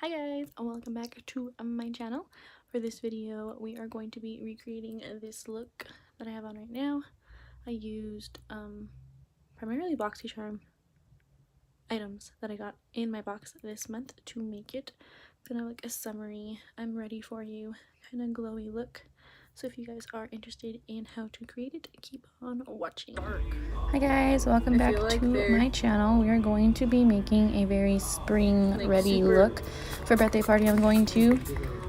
Hi guys, and welcome back to my channel. For this video, we are going to be recreating this look that I have on right now. I used primarily BOXYCHARM items that I got in my box this month to make it. It's gonna look a summery, I'm ready for you kind of glowy look. So if you guys are interested in how to create it, keep on watching. Hi guys, welcome back to my channel. We are going to be making a very spring ready look for a birthday party I'm going to.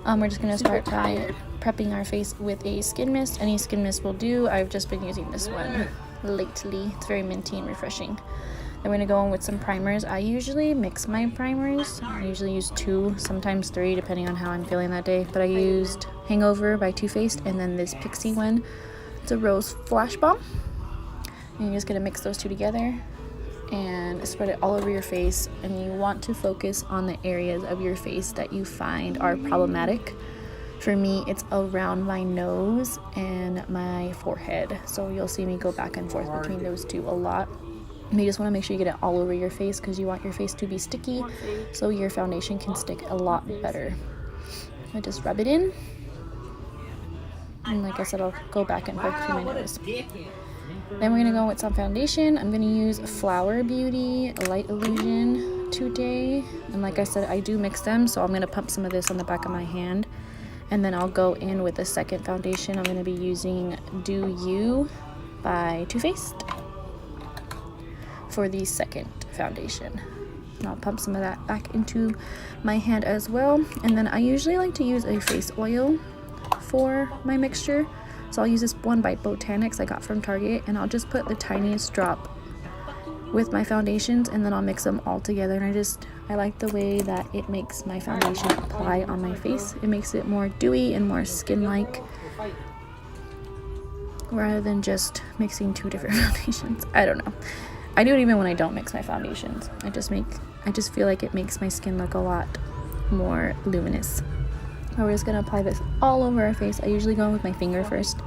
We're just going to start by prepping our face with a skin mist. Any skin mist will do. I've just been using this one lately. It's very minty and refreshing. Then we're going to go in with some primers. I usually mix my primers. I usually use 2, sometimes 3, depending on how I'm feeling that day. But I used Hangover by Too Faced and then this Pixie one. It's a Rose Flash Bomb. And you're just going to mix those 2 together and spread it all over your face. And you want to focus on the areas of your face that you find are problematic. For me, it's around my nose and my forehead. So you'll see me go back and forth between those 2 a lot. And you just want to make sure you get it all over your face because you want your face to be sticky so your foundation can stick a lot better. I just rub it in. And like I said, I'll go back and forth between my nose. Then we're going to go with some foundation. I'm going to use Flower Beauty Light Illusion today. And like I said, I do mix them, so I'm going to pump some of this on the back of my hand. And then I'll go in with the second foundation. I'm going to be using Do You by Too Faced for the second foundation. And I'll pump some of that back into my hand as well. And then I usually like to use a face oil for my mixture. So I'll use this one by Botanics I got from Target, and I'll just put the tiniest drop with my foundations, and then I'll mix them all together. And I like the way that it makes my foundation apply on my face. It makes it more dewy and more skin-like rather than just mixing 2 different foundations. I don't know. I do it even when I don't mix my foundations. I just feel like it makes my skin look a lot more luminous. We're just going to apply this all over our face. I usually go in with my finger first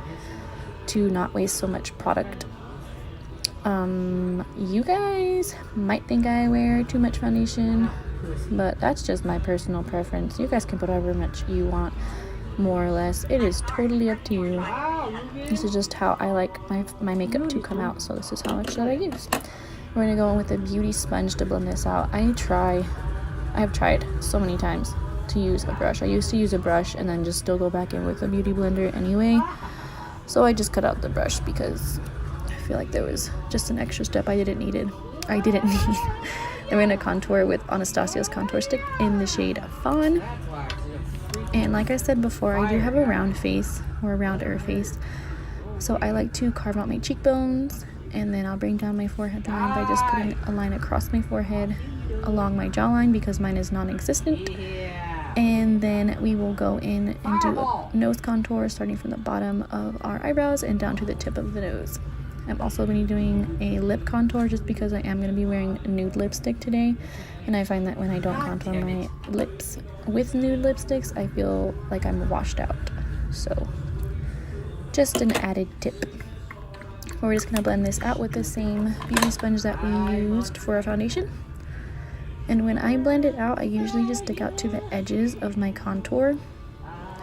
to not waste so much product. You guys might think I wear too much foundation, but that's just my personal preference. You guys can put however much you want, more or less. It is totally up to you. This is just how I like my makeup to come out, so this is how much that I use. We're going to go in with a beauty sponge to blend this out. I have tried so many times to use a brush. I used to use a brush and then just still go back in with a beauty blender anyway, so I just cut out the brush because I feel like there was just an extra step I didn't need. Then we're going to contour with Anastasia's contour stick in the shade Fawn. And like I said before, I do have a round face, or a rounder face, so I like to carve out my cheekbones, and then I'll bring down my forehead line by just putting a line across my forehead along my jawline because mine is non-existent. And then we will go in and do a nose contour starting from the bottom of our eyebrows and down to the tip of the nose. I'm also going to be doing a lip contour just because I am going to be wearing nude lipstick today. And I find that when I don't contour my lips with nude lipsticks, I feel like I'm washed out. So just an added tip. We're just going to blend this out with the same beauty sponge that we used for our foundation. And when I blend it out, I usually just stick out to the edges of my contour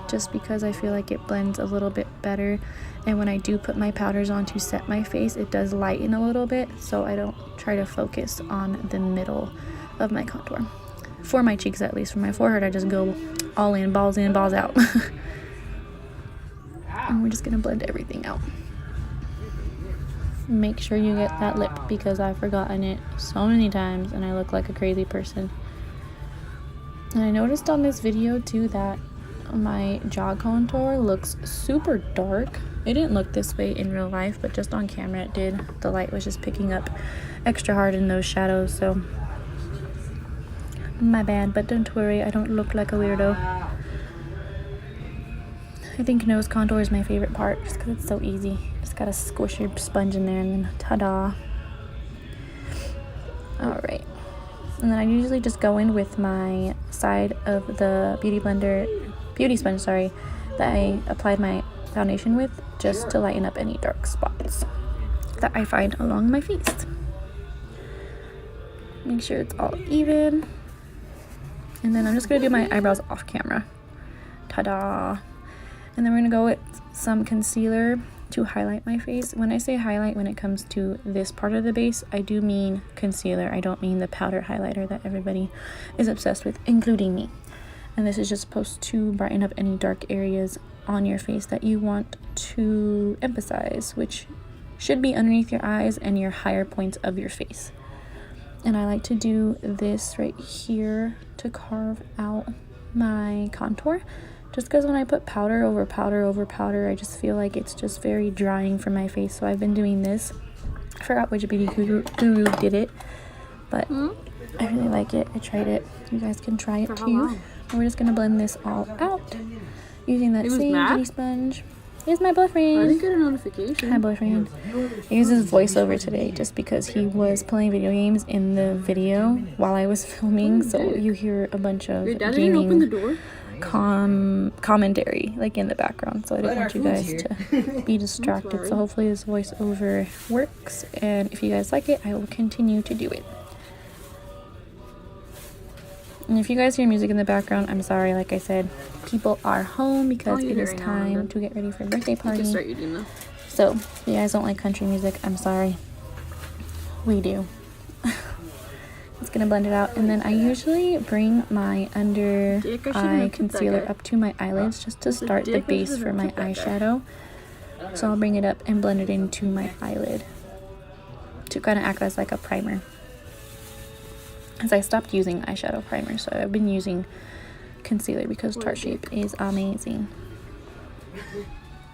just because I feel like it blends a little bit better. And when I do put my powders on to set my face, it does lighten a little bit, so I don't try to focus on the middle of my contour. For my cheeks at least. For my forehead, I just go all in, balls out. And we're just going to blend everything out. Make sure you get that lip because I've forgotten it so many times and I look like a crazy person. And I noticed on this video too that my jaw contour looks super dark. It didn't look this way in real life, but just on camera it did. The light was just picking up extra hard in those shadows, so my bad, but don't worry, I don't look like a weirdo. I think nose contour is my favorite part just because it's so easy. Just gotta squish your sponge in there and then ta-da. Alright. And then I usually just go in with my side of the beauty sponge, that I applied my foundation with just to lighten up any dark spots that I find along my face. Make sure it's all even. And then I'm just going to do my eyebrows off camera. Ta-da! And then we're going to go with some concealer to highlight my face. When I say highlight, when it comes to this part of the base, I do mean concealer. I don't mean the powder highlighter that everybody is obsessed with, including me. And this is just supposed to brighten up any dark areas on your face that you want to emphasize, which should be underneath your eyes and your higher points of your face. And I like to do this right here to carve out my contour. Just because when I put powder over powder over powder, I just feel like it's just very drying for my face. So I've been doing this. I forgot which beauty guru did it, but I really like it. I tried it. You guys can try it too. And we're just going to blend this all out using that same beauty sponge. Here's my boyfriend. I didn't get a notification. Hi, boyfriend. I used his voiceover today just because he was playing video games in the video while I was filming. So you hear a bunch of gaming commentary like in the background. So I didn't want you guys to be distracted. So hopefully this voiceover works. And if you guys like it, I will continue to do it. And if you guys hear music in the background, I'm sorry. Like I said, people are home because it is time to get ready for a birthday party. So if you guys don't like country music, I'm sorry. We do. It's gonna blend it out, and then I usually bring my under eye concealer up to my eyelids just to start the base for my eyeshadow. So I'll bring it up and blend it into my eyelid to kind of act as like a primer. As I stopped using eyeshadow primer, so I've been using concealer because Tarte Shape is amazing.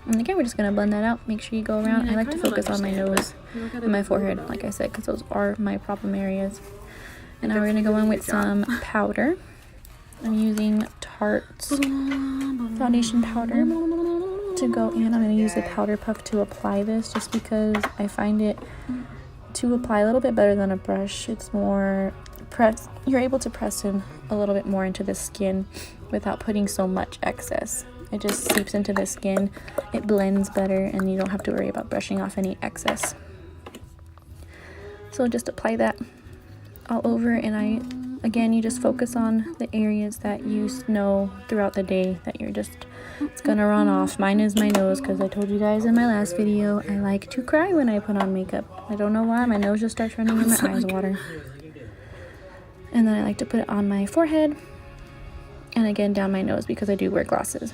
And again, we're just going to blend that out. Make sure you go around. I like to focus on my nose and my forehead, like I said, because those are my problem areas. And now we're going to go in with some powder. I'm using Tarte's foundation powder to go in. I'm going to use a powder puff to apply this just because I find it to apply a little bit better than a brush. It's more you're able to press in a little bit more into the skin without putting so much excess. It just seeps into the skin, it blends better, and you don't have to worry about brushing off any excess. So just apply that all over, and again, you just focus on the areas that you know throughout the day that it's gonna run off. Mine is my nose, because I told you guys in my last video, I like to cry when I put on makeup. I don't know why, my nose just starts running and my eyes water. And then I like to put it on my forehead, and again down my nose because I do wear glasses.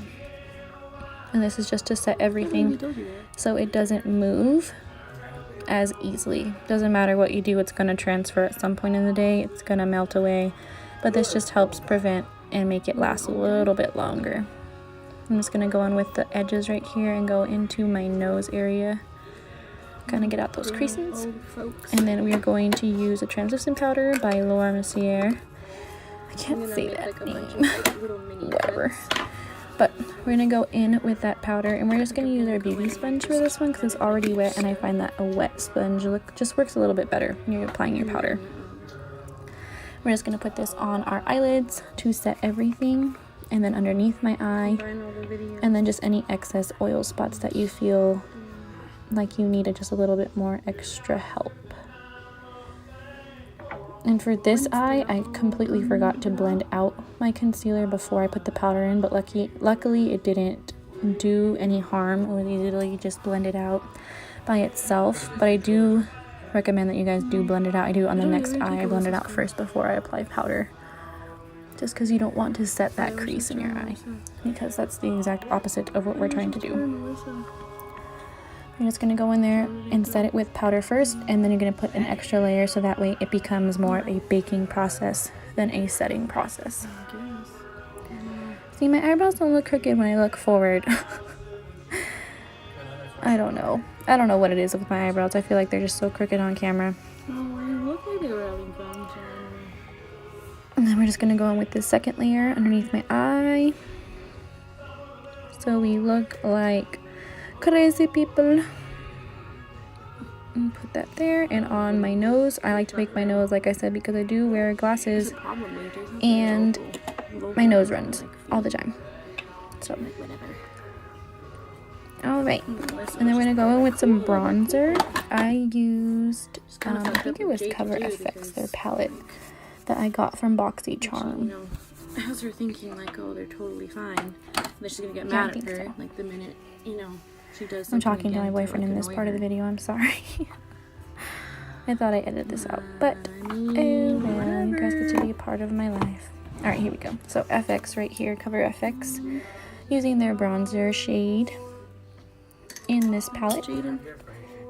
And this is just to set everything so it doesn't move as easily. Doesn't matter what you do, it's going to transfer at some point in the day. It's going to melt away. But this just helps prevent and make it last a little bit longer. I'm just going to go in with the edges right here and go into my nose area. Kind of get out those creases. And then we are going to use a translucent powder by Laura Mercier. I can't say that name. Whatever. But we're going to go in with that powder, and we're just going to use our beauty sponge for this one because it's already wet, and I find that a wet sponge just works a little bit better when you're applying your powder. We're just going to put this on our eyelids to set everything, and then underneath my eye, and then just any excess oil spots that you feel like you needed just a little bit more extra help. And for this eye, I completely forgot to blend out my concealer before I put the powder in, but luckily it didn't do any harm. It was easily just blended out by itself. But I do recommend that you guys do blend it out. I do on the next eye. I blend it out first before I apply powder, just because you don't want to set that crease in your eye, because that's the exact opposite of what we're trying to do. You're just going to go in there and set it with powder first, and then you're going to put an extra layer so that way it becomes more of a baking process than a setting process. See, my eyebrows don't look crooked when I look forward. I don't know. I don't know what it is with my eyebrows. I feel like they're just so crooked on camera. Oh, you look like they were having fun. And then we're just going to go in with the second layer underneath my eye. So we look like crazy people. And put that there. And on my nose, I like to make my nose, like I said, because I do wear glasses and my nose runs all the time. So alright, and then we're gonna go in with some bronzer. I used I think it was Cover FX, their palette that I got from BOXYCHARM. has her thinking like, oh, they're totally fine. And then she's gonna get Yeah, I mad at think her, so. like the minute, you know, she does I'm something talking to my again boyfriend like, in this annoy part of the her. video. I'm sorry. I thought I edited this out, but oh Mommy, well, you guys get to whatever. be a part of my life. All right, here we go. So FX right here, cover FX, using their bronzer shade in this palette. Jaden.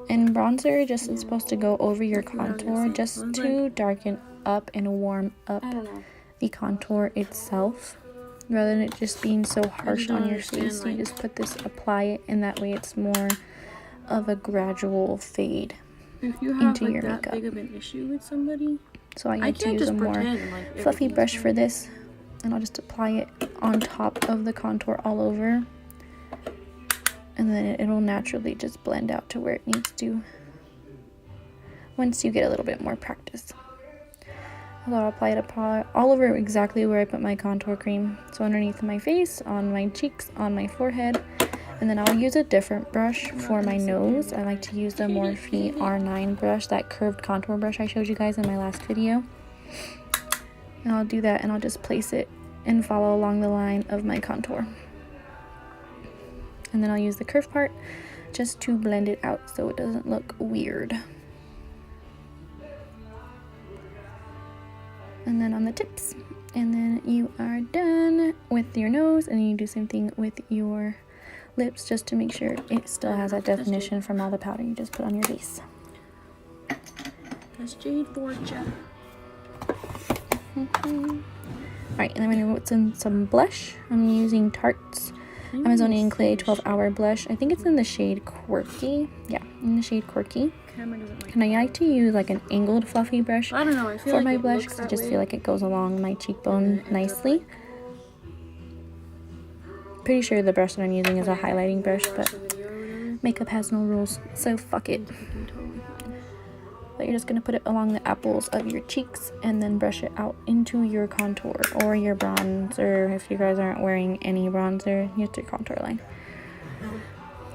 And bronzer just is supposed to go over your That's what I was gonna contour say. just Sounds to darken up and warm up I don't know. the contour itself, rather than it just being so harsh don't on your understand, face. You like- just put this, apply it, and that way it's more of a gradual fade If you have into like your that makeup. big of an issue with somebody, So I I like to can't use a just more pretend like fluffy everything's brush fine. for this, and I'll just apply it on top of the contour all over, and then it'll naturally just blend out to where it needs to once you get a little bit more practice. I'll apply it all over exactly where I put my contour cream, so underneath my face, on my cheeks, on my forehead. And then I'll use a different brush for my nose. I like to use the Morphe R9 brush, that curved contour brush I showed you guys in my last video. And I'll do that, and I'll just place it and follow along the line of my contour. And then I'll use the curved part just to blend it out so it doesn't look weird. And then on the tips. And then you are done with your nose, and you do the same thing with your lips just to make sure it still has that definition from all the powder you just put on your base. That's Jade for ya. Alright, and then I'm going to put in some blush. I'm using Tarte's Amazonian Clay 12-Hour Blush. I think it's in the shade Quirky. Yeah, in the shade Quirky. Camera doesn't like And I like to use like an angled fluffy brush I don't know. I feel for like my it blush looks because I that just way. feel like it goes along my cheekbone And then it ends up, nicely. like, Pretty sure the brush that I'm using is a when I highlighting brush, watch but the video or whatever, makeup has no rules, so fuck it. it's fucking totally fine. But you're just going to put it along the apples of your cheeks and then brush it out into your contour or your bronzer. If you guys aren't wearing any bronzer, use your contour line.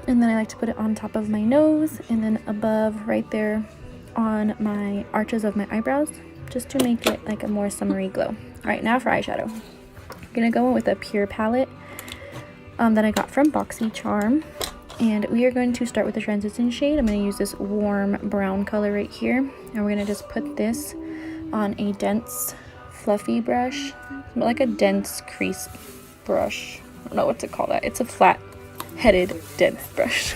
And then I like to put it on top of my nose and then above right there on my arches of my eyebrows, just to make it like a more summery glow. Alright, now for eyeshadow. I'm going to go in with a pure palette that I got from BOXYCHARM. And we are going to start with the transition shade. I'm going to use this warm brown color right here. And we're going to just put this on a dense, fluffy brush. Like a dense crease brush. I don't know what to call that. It's a flat-headed, dense brush.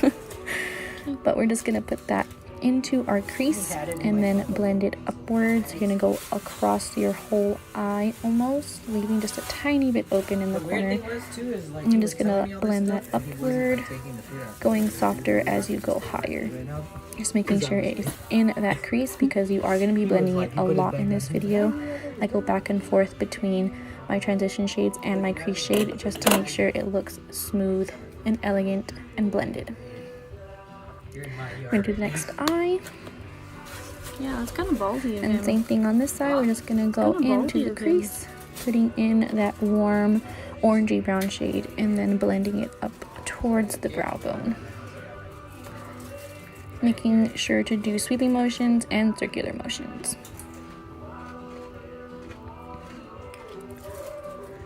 But we're just going to put that into our crease and then blend it upwards. You're going to go across your whole eye almost, leaving just a tiny bit open in the corner. I'm just going to blend that upward, going softer as you go higher. Just making sure it is in that crease because you are going to be blending it a lot in this video. I go back and forth between my transition shades and my crease shade just to make sure it looks smooth and elegant and blended. We're going to do the next eye. Yeah, it's kind of ballsy of And him. same thing on this side. We're just going to go Kinda into ballsy the of him. crease, putting in that warm orangey brown shade and then blending it up towards the brow bone. Making sure to do sweeping motions and circular motions.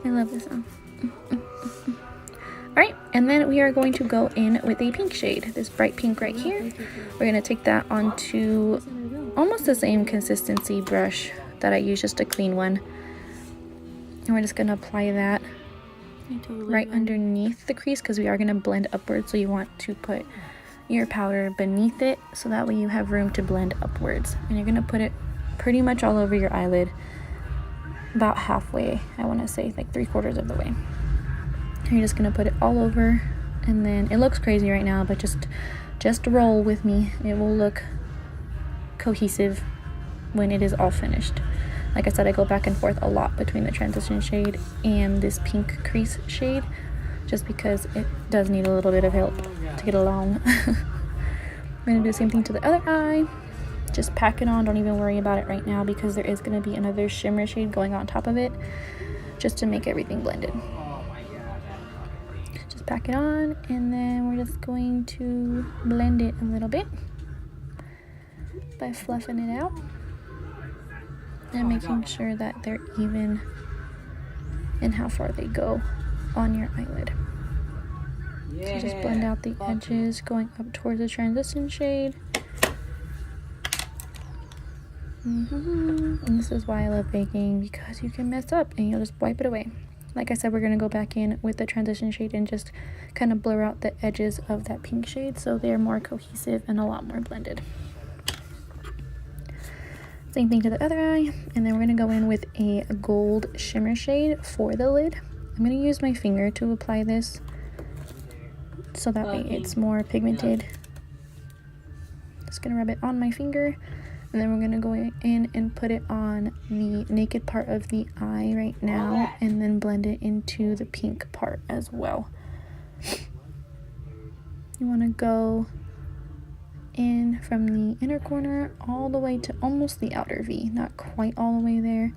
I love this song. Alright, and then we are going to go in with a pink shade, this bright pink right here. We're going to take that onto almost the same consistency brush that I use, just a clean one. And we're just going to apply that right underneath the crease because we are going to blend upwards, so you want to put your powder beneath it so that way you have room to blend upwards. And you're going to put it pretty much all over your eyelid, about halfway, I want to say, like 3/4 of the way. You're just going to put it all over, and then it looks crazy right now, but just roll with me. It will look cohesive when it is all finished. Like I said, I go back and forth a lot between the transition shade and this pink crease shade just because it does need a little bit of help to get along. I'm going to do the same thing to the other eye. Just pack it on. Don't even worry about it right now because there is going to be another shimmer shade going on top of it just to make everything blended. Just pack it on, and then we're just going to blend it a little bit by fluffing it out and making sure that they're even and how far they go on your eyelid. So just blend out the edges going up towards the transition shade. And this is why I love baking, because you can mess up and you'll just wipe it away. Like I said, we're going to go back in with the transition shade and just kind of blur out the edges of that pink shade so they're more cohesive and a lot more blended. Same thing to the other eye, and then we're going to go in with a gold shimmer shade for the lid. I'm going to use my finger to apply this so that way it's more pigmented. Just going to rub it on my finger, and then we're going to go in and put it on the naked part of the eye right now, and then blend it into the pink part as well. You want to go in from the inner corner all the way to almost the outer V, not quite all the way there.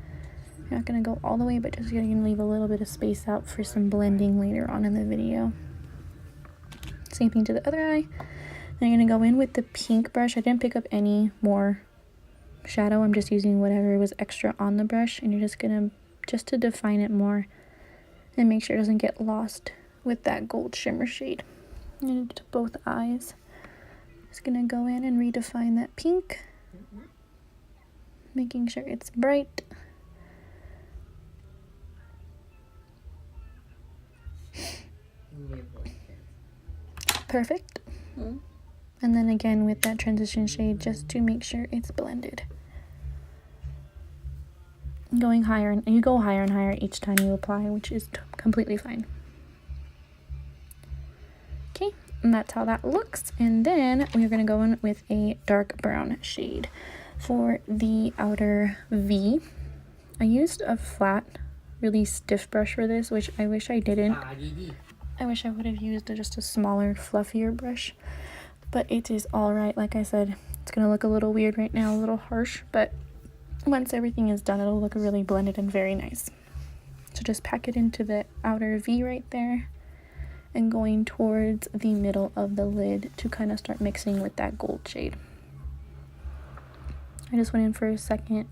You're not going to go all the way, but just going to leave a little bit of space out for some blending later on in the video. Same thing to the other eye. Then you're going to go in with the pink brush. I didn't pick up any more shadow. I'm just using whatever was extra on the brush, and you're just going to define it more and make sure it doesn't get lost with that gold shimmer shade. And to both eyes. Just gonna go in and redefine that pink, making sure it's bright. Perfect. And then again with that transition shade, just to make sure it's blended. Going higher, and you go higher and higher each time you apply, which is completely fine. Okay. And that's how that looks. And then we're going to go in with a dark brown shade for the outer V. I used a flat, really stiff brush for this, which I wish I didn't. I wish I would have used just a smaller, fluffier brush, but it is all right. Like I said, it's going to look a little weird right now, a little harsh, but once everything is done, it'll look really blended and very nice. So just pack it into the outer V right there, and going towards the middle of the lid to kind of start mixing with that gold shade. I just went in for a second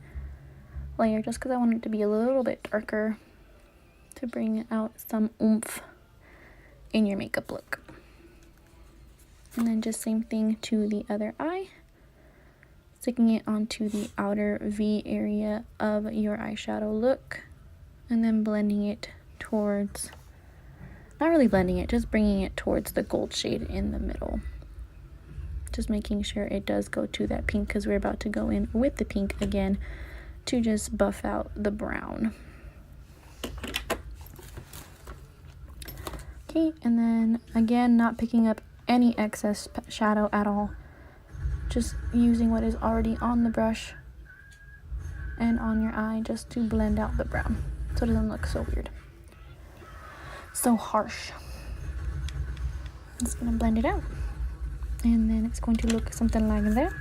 layer just because I want it to be a little bit darker to bring out some oomph in your makeup look. And then just same thing to the other eye, sticking it onto the outer V area of your eyeshadow look, and then blending it towards, not really blending it, just bringing it towards the gold shade in the middle. Just making sure it does go to that pink, because we're about to go in with the pink again to just buff out the brown. Okay, and then again, not picking up any excess shadow at all. Just using what is already on the brush and on your eye just to blend out the brown so it doesn't look so weird, so harsh. I'm just gonna blend it out, and then it's going to look something like that.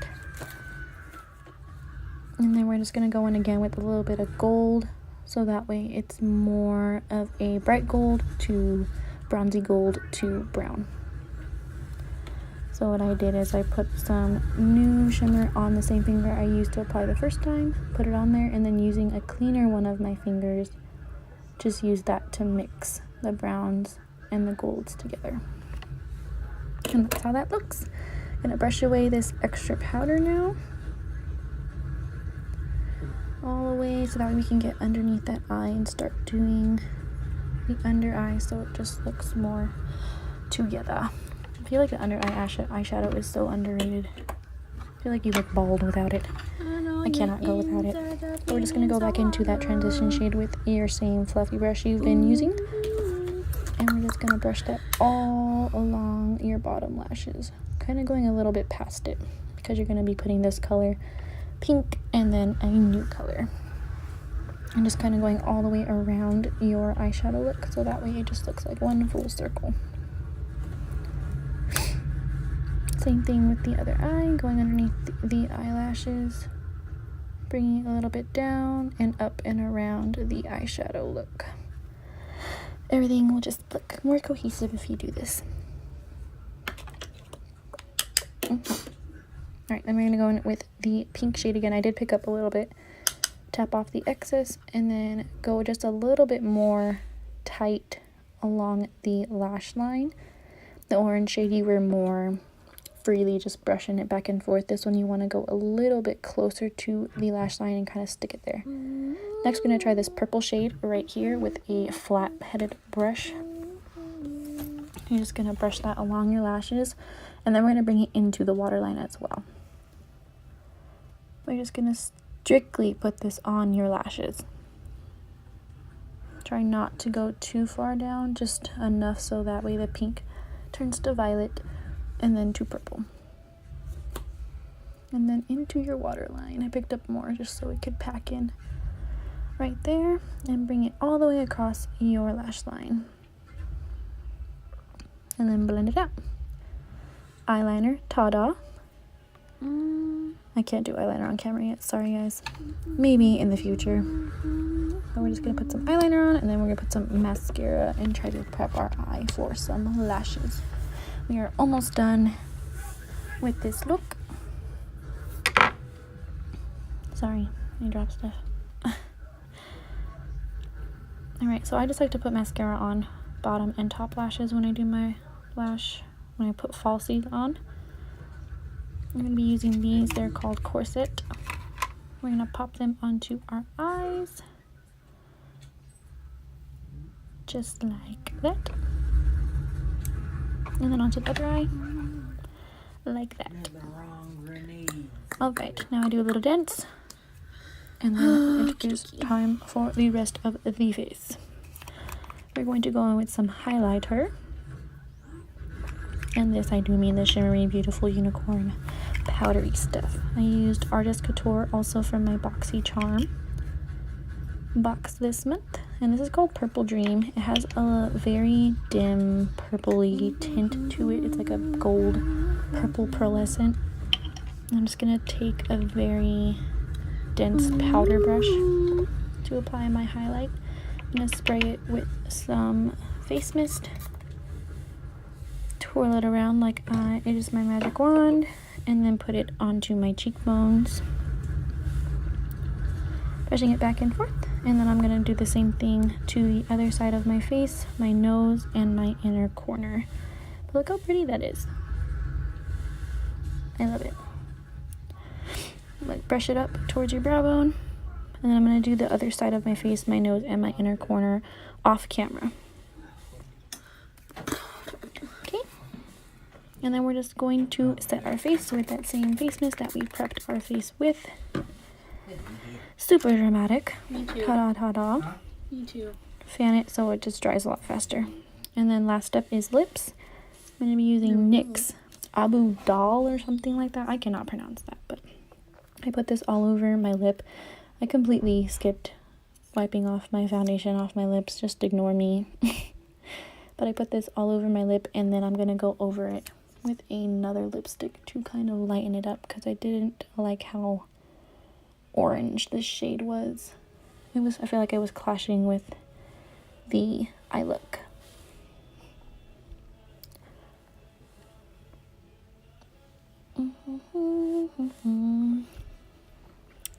And then we're just gonna go in again with a little bit of gold, so that way it's more of a bright gold to bronzy gold to brown. So what I did is I put some new shimmer on the same finger I used to apply the first time, put it on there, and then using a cleaner one of my fingers, just use that to mix the browns and the golds together. And that's how that looks. I'm gonna brush away this extra powder now, all the way, so that way we can get underneath that eye and start doing the under eye so it just looks more together. I feel like the under eye eyeshadow is so underrated. I feel like you look bald without it. I cannot go without it. So we're just going to go back into that transition shade with your same fluffy brush you've been using. And we're just going to brush that all along your bottom lashes. Kind of going a little bit past it, because you're going to be putting this color pink and then a new color. And just kind of going all the way around your eyeshadow look, so that way it just looks like one full circle. Same thing with the other eye, going underneath the eyelashes, bringing it a little bit down and up and around the eyeshadow look. Everything will just look more cohesive if you do this. Alright, then we're going to go in with the pink shade again. I did pick up a little bit tap off the excess, and then go just a little bit more tight along the lash line. The orange shade, you were more freely just brushing it back and forth. This one you want to go a little bit closer to the lash line and kind of stick it there. Next, we're going to try this purple shade right here with a flat-headed brush. You're just going to brush that along your lashes, and then we're going to bring it into the waterline as well. We're just going to strictly put this on your lashes. Try not to go too far down, just enough so that way the pink turns to violet and then to purple. And then into your waterline. I picked up more just so it could pack in right there, and bring it all the way across your lash line. And then blend it out. Eyeliner, ta-da. I can't do eyeliner on camera yet, sorry guys. Maybe in the future. But we're just gonna put some eyeliner on, and then we're gonna put some mascara and try to prep our eye for some lashes. We are almost done with this look. Sorry, I dropped stuff. Alright, so I just like to put mascara on bottom and top lashes when I do my when I put falsies on. I'm going to be using these. They're called Corset. We're going to pop them onto our eyes. Just like that. And then onto the other eye. Like that. Alright, now I do a little dance. And then it is time for the rest of the face. We're going to go in with some highlighter. And this, I do mean the shimmery, beautiful unicorn powdery stuff. I used Artist Couture, also from my BOXYCHARM box this month. And this is called Purple Dream. It has a very dim purpley tint to it. It's like a gold purple pearlescent. I'm just going to take a very dense powder brush to apply my highlight. I'm going to spray it with some face mist. Twirl it around like it is my magic wand, and then put it onto my cheekbones, brushing it back and forth. And then I'm going to do the same thing to the other side of my face, my nose, and my inner corner. But look how pretty that is. I love it. Like, brush it up towards your brow bone, and then I'm going to do the other side of my face, my nose, and my inner corner off camera. And then we're just going to set our face with that same face mist that we prepped our face with. Super dramatic. Me too. Ta-da, ta-da. Me too. Fan it so it just dries a lot faster. And then last step is lips. I'm going to be using NYX Abu Dal or something like that. I cannot pronounce that, but I put this all over my lip. I completely skipped wiping off my foundation off my lips. Just ignore me. But I put this all over my lip, and then I'm going to go over it with another lipstick to kind of lighten it up, because I didn't like how orange this shade was. I feel like I was clashing with the eye look.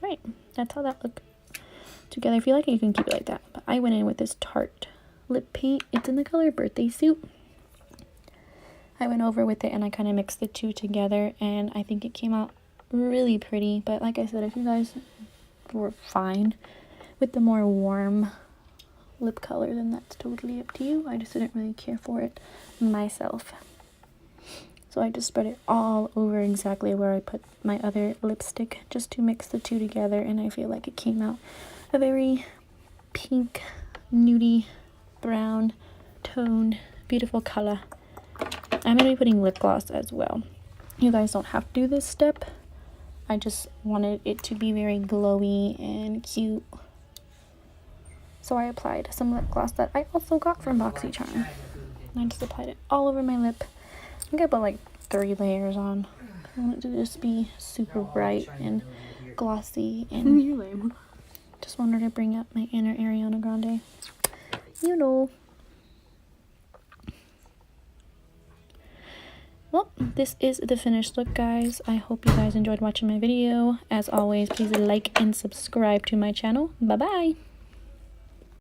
Right, that's how that looked together. I feel like you can keep it like that, but I went in with this Tarte lip paint. It's in the color Birthday Suit. I went over with it and I kind of mixed the two together, and I think it came out really pretty. But like I said, if you guys were fine with the more warm lip color, then that's totally up to you. I just didn't really care for it myself. So I just spread it all over exactly where I put my other lipstick, just to mix the two together, and I feel like it came out a very pink, nudie, brown toned, beautiful color. I'm going to be putting lip gloss as well. You guys don't have to do this step. I just wanted it to be very glowy and cute. So I applied some lip gloss that I also got from BOXYCHARM. And I just applied it all over my lip. I think I put like 3 layers on. I want it to just be super bright and glossy, and just wanted to bring up my inner Ariana Grande. You know. Well, this is the finished look, guys. I hope you guys enjoyed watching my video. As always, please like and subscribe to my channel. Bye bye.